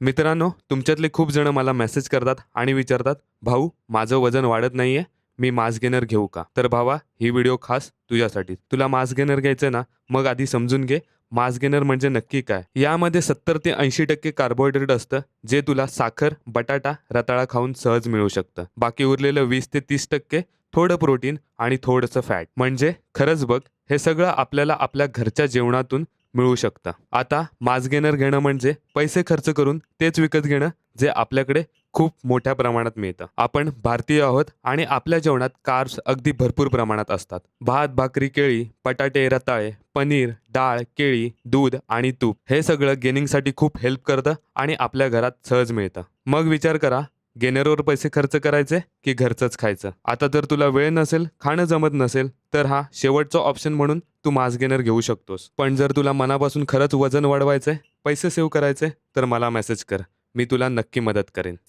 मित्रांनो, तुमच्यातले खूप जण मला मेसेज करतात आणि विचारतात, "भाऊ, माझं वजन वाढत नाहीये, मी मास गेनर घेऊ का?" तर भावा, ही व्हिडिओ खास तुझ्यासाठी. तुला मास गेनर घ्यायचं ना, मग आधी समजून घे, मास गेनर म्हणजे नक्की काय? यामध्ये 70 ते 80% कार्बोहायड्रेट असतं, जे तुला साखर, बटाटा, रताळा खाऊन सहज मिळू शकतं. बाकी उरलेलं 20 ते 30% थोडं प्रोटीन आणि थोडंसं फॅट. म्हणजे खरंच बघ, हे सगळं आपल्याला आपल्या घरच्या जेवणातून मिळू शकतं. आता मास गेनर घेणं म्हणजे पैसे खर्च करून तेच विकत घेणं, जे आपल्याकडे खूप मोठ्या प्रमाणात मिळतं. आपण भारतीय आहोत आणि आपल्या जेवणात कार्ब्स अगदी भरपूर प्रमाणात असतात. भात, भाकरी, केळी, बटाटे, रताळे, पनीर, डाळ, केळी, दूध आणि तूप हे सगळं गेनिंगसाठी खूप हेल्प करतं आणि आपल्या घरात सहज मिळतं. मग विचार करा, गेनरवर पैसे खर्च करायचे की घरचंच खायचं? आता जर तुला वेळ नसेल, खाणं जमत नसेल, तर हा शेवटचा ऑप्शन म्हणून तू मास गेनर घेऊ शकतोस. पण जर तुला मनापासून खरंच वजन वाढवायचंय, पैसे सेव्ह करायचे, तर मला मेसेज कर. मी तुला नक्की मदत करेन.